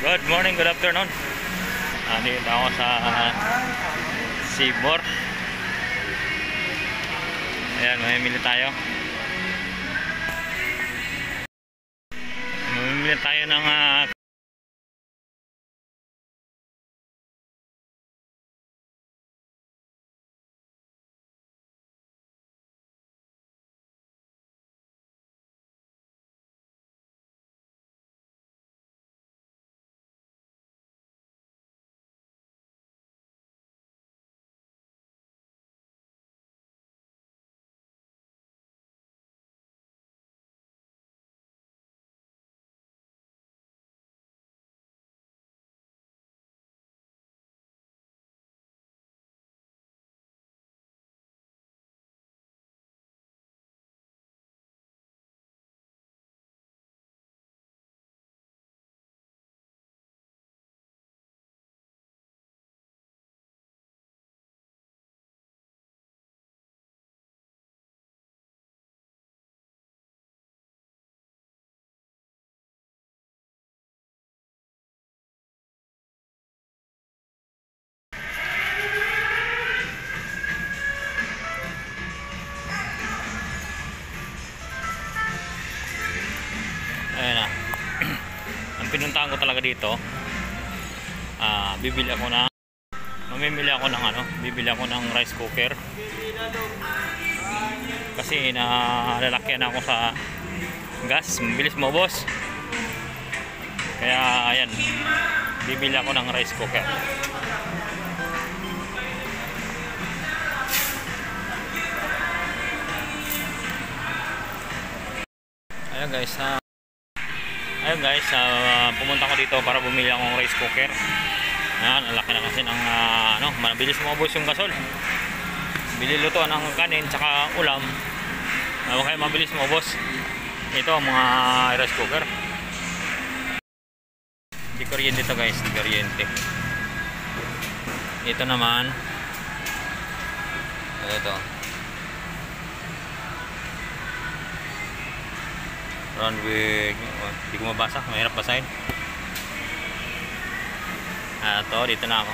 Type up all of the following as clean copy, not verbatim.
Good morning, good afternoon. Nandito ako sa Seymour. Ayan, mamimili tayo. Mamimili tayo ng ayan na. Ang pinuntahan ko talaga dito, mamimili ako ng rice cooker. Kasi nalalakyan ako sa gas, mabilis maubos. Kaya ayan, bibili ako ng rice cooker. Ayun guys, pumunta ko dito para bumili akong rice cooker. Ayan, ang laki na kasi ng mabilis maubos yung gasol. Bili luto ng kanin tsaka ulam. Kaya mabilis maubos. Ito ang mga rice cooker. Di kuryente ito guys, di kuryente. Ito naman, ito Runway, hindi ko mabasa, mahirap basahin. Ito, dito na ako.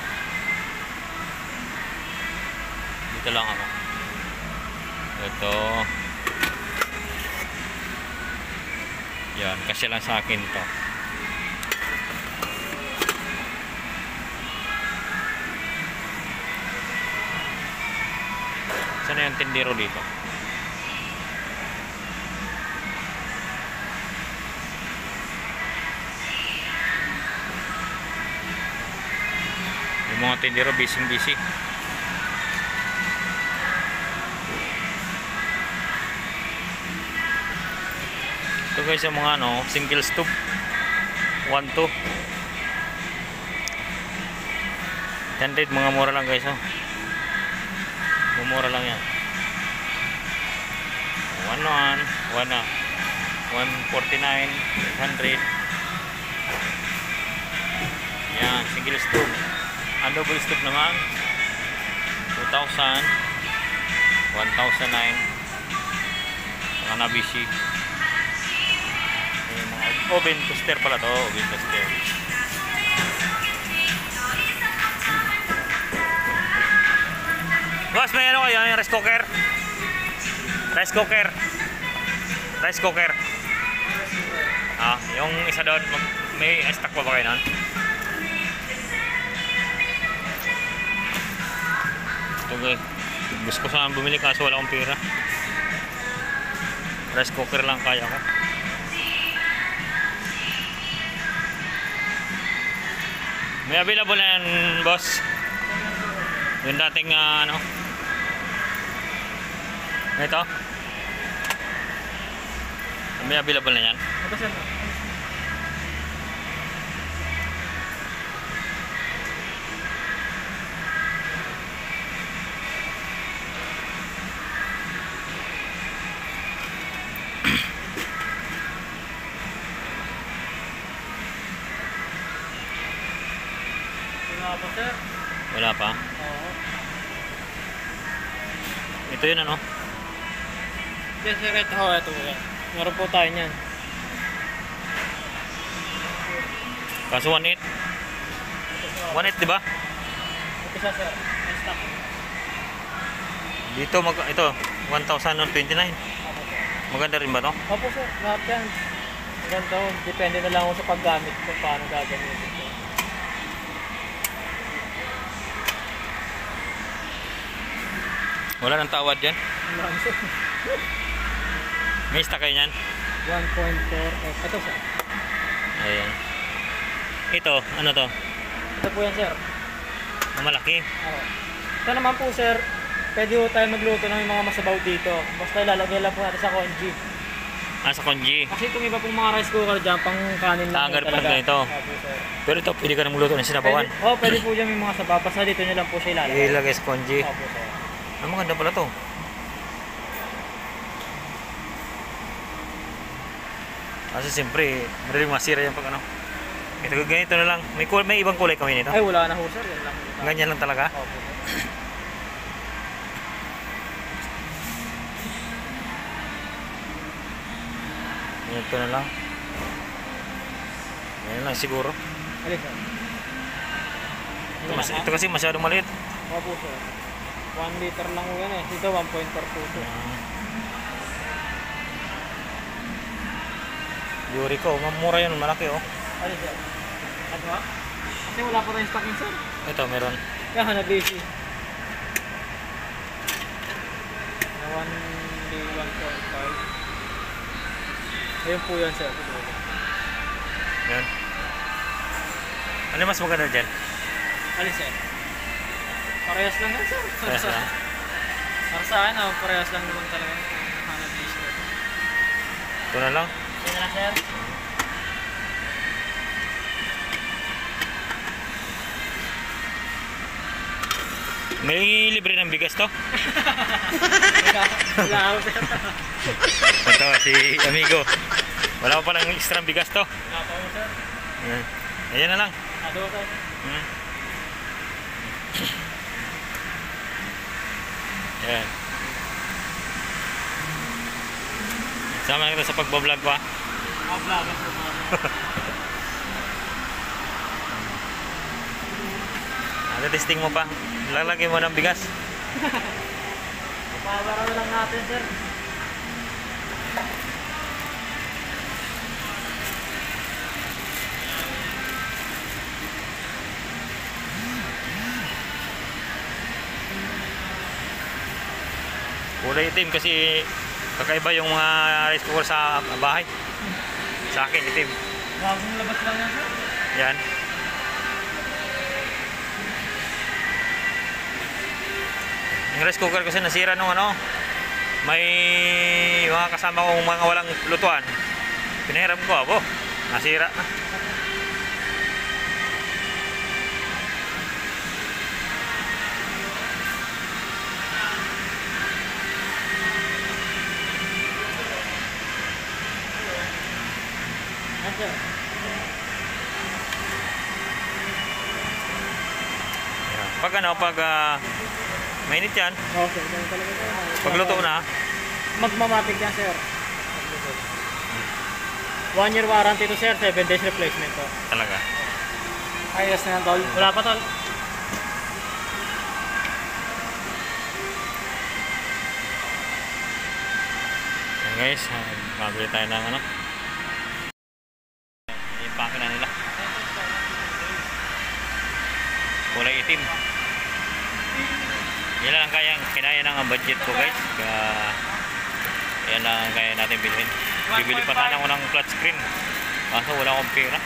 Dito lang ako. Ito. Yan, kasi lang sa akin to. Saan yung tindero dito? Yung mga tindero busy. Ito guys yung mga single stove 1-2 100, mga mura lang guys. Mumura lang yan. 149, 800. Yan, single stove. Ang double stove naman 2,000, 1,009. Mga Nabishi. Oven toaster pala to, oven toaster. Boss, may ano kayo? Yung rice cooker? Rice cooker. Yung isa doon, may stock pa ba kayo nun? Okay. Gusto ko sana bumili kaso wala akong pera. Rice cooker lang kaya ko. May available na yan, boss. Yung dating ito. May available na yan. Wala pa sir. Wala pa? Oo. Ito yun Yes sir, ito yan. Meron po tayo niyan. Kaso 1.8. 1.8 di ba? Ito siya sir. Ang stock. Dito ito 1,029. Opo sir. Maganda rin ba to? Opo sir. Lahat yan. Ganda ho. Depende na lang ako sa paggamit kung paano gagamitin ko. Wala nang tawad dyan. Wala sir. May stock kayo niyan. 1.4. Ito sir. Ayan. Ito, ano to? Ito po yan sir. Malaki. Oo. Ito naman po sir. Pwede po tayo magluto ng mga masabaw dito. Basta ilalagay lang po natin sa congee. Sa konji. Kasi itong iba pong mga rice cooker dyan, pang kanin lang Hangar po pa talaga. ganito. Opo sir. Pero ito, pwede ka na magluto ng sinabawan. Pwede po dyan may mga sabaw. Basta dito nyo lang po siya ilalagay. Ilagay sa konji. Opo sir. Ah, maganda pala to. Kasi siyempre, madaling masira yan pag ano. Ito, ganito na lang. May ibang kulay kami nito. Ay wala na ho sir. Yan lang. Ganyan lang talaga. Opo sir. Ito na lang. Ganyan lang siguro. Alis sir. Ito kasi masyadong maliit. Opo sir. 1 liter lang ho yan eh. Ito 1.4 po sir. Yuri ko, mamura yun, malaki oh. Alis sir. Ano ba? Kasi wala pa tayong stock yun sir. Ito, meron. Kaya na busy. Na 1.5. Ayun po yan sir. Yan. Ano mas maganda dyan? Alis sir. Parehas lang yan sir. Parehas lang. Para sa akin, parehas lang naman talaga. Hanabish sir. Ito na lang. Ito na lang sir. May libre ng bigas to? Wala ako sir. Ito, si amigo. Wala pa palang extra bigas to. Wala pa ako sir. Ayan. Ayan na lang. Ado ko. Hmm. Ayan. Sama na kita sa pagbablog pa. Vlog po mga. Ano, testing mo pa? Lalagay mo ng bigas. Paparami lang natin sir. Kulay itim kasi kakaiba yung mga rice cooker sa bahay. Sa akin itim. Bagong labas lang yan sir. Yan. Yung rice cooker kasi nasira nung ano, may mga kasama kong mga walang lutuan. Pinahiram ko, abo, nasira na. Yan sir. Yan. Pag ano, pag mainit yan, Okay, ganun talaga sir. pagluto na, Magmamatic yan sir. 1 year warranty to sir, 7 days replacement to. talaga. Ayos na yan tol. Wala pa tol. Yan guys, mabili tayo ng ano. Yung pakina nila. Kulay itim. Yan lang kinaya ng budget ko guys. Yan lang ang kaya natin bilhin. Bibili pa sana ako ng flat screen. Kaso wala akong pera.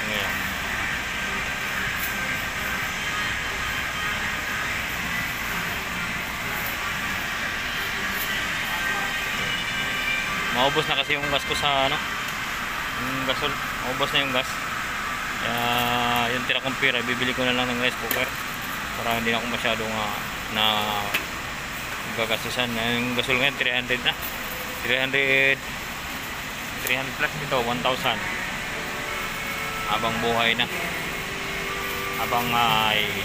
Ngayon. Maubos na kasi yung gas ko sa ano, yung gasol. Maubos na yung gas. Kaya yung tira kong pera, bibili ko na lang ng rice cooker para hindi na ako masyadong na gagastusan. Yung gasol ngayon 300 na. 300 plus ito 1,000. Habang buhay na. Habang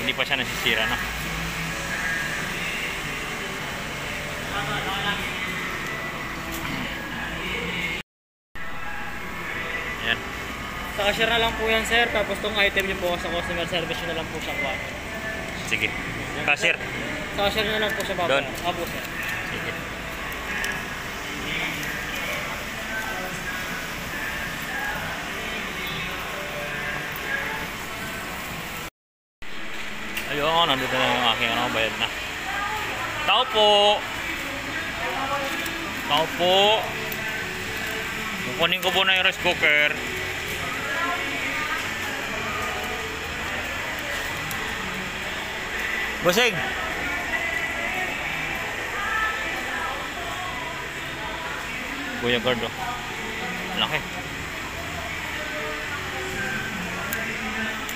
hindi pa siya nasisira na. Cashier na lang po yan, sir. Tapos tong item niyo po sa customer service nyo na lang po siya kuha. Sige. Cashier. Cashier na lang po siya Doon. babayaran. Apo, sir. Sige. Ayun, nandito na yung aking bayad na. Tao po! Tao po! Kukunin ko po na yung rice cooker. Busing! Kuya Gardo. Laki.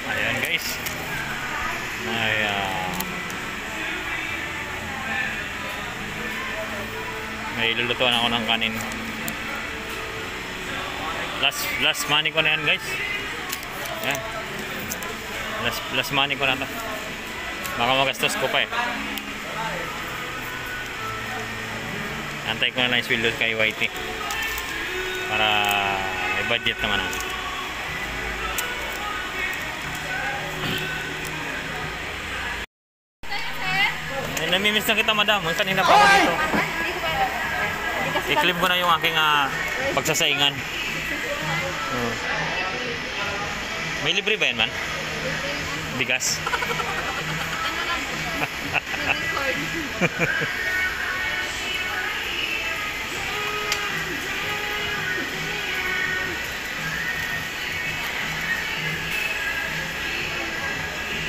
Ayan guys. May lulutuan ako ng kanin. Last money ko na yan guys. Ayan. Last money ko na to. Baka magastos ko pa eh. Antay ko na lang yung sweldo kay YT para may budget naman ako. Eh, namimiss na kita madam. Kanina pa ako dito. I-clip ko na yung aking pagsasaingan. May libre ba yan man? Bigas.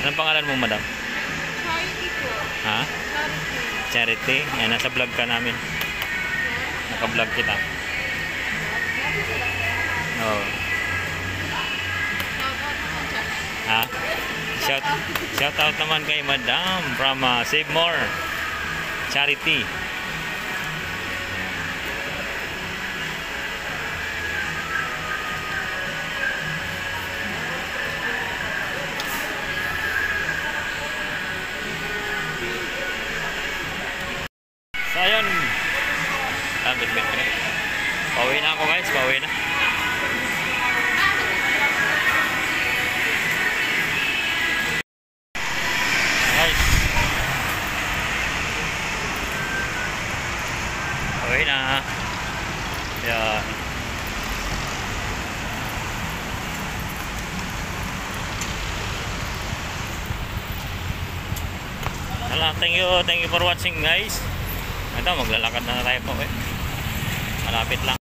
Anong pangalan mo, madam? Charity po. Ha? Charity. Charity? Yan, nasa vlog ka namin. Naka-vlog kita. Oo. Shoutout naman siya. Ha? Shout out naman kay madam from Save More Charity. So ayun. Bit. Pauwi na ako guys, pauwi na. Guys. Pauwi na. Yan. Thank you for watching guys. Ito, maglalakad na tayo po eh. Malapit lang.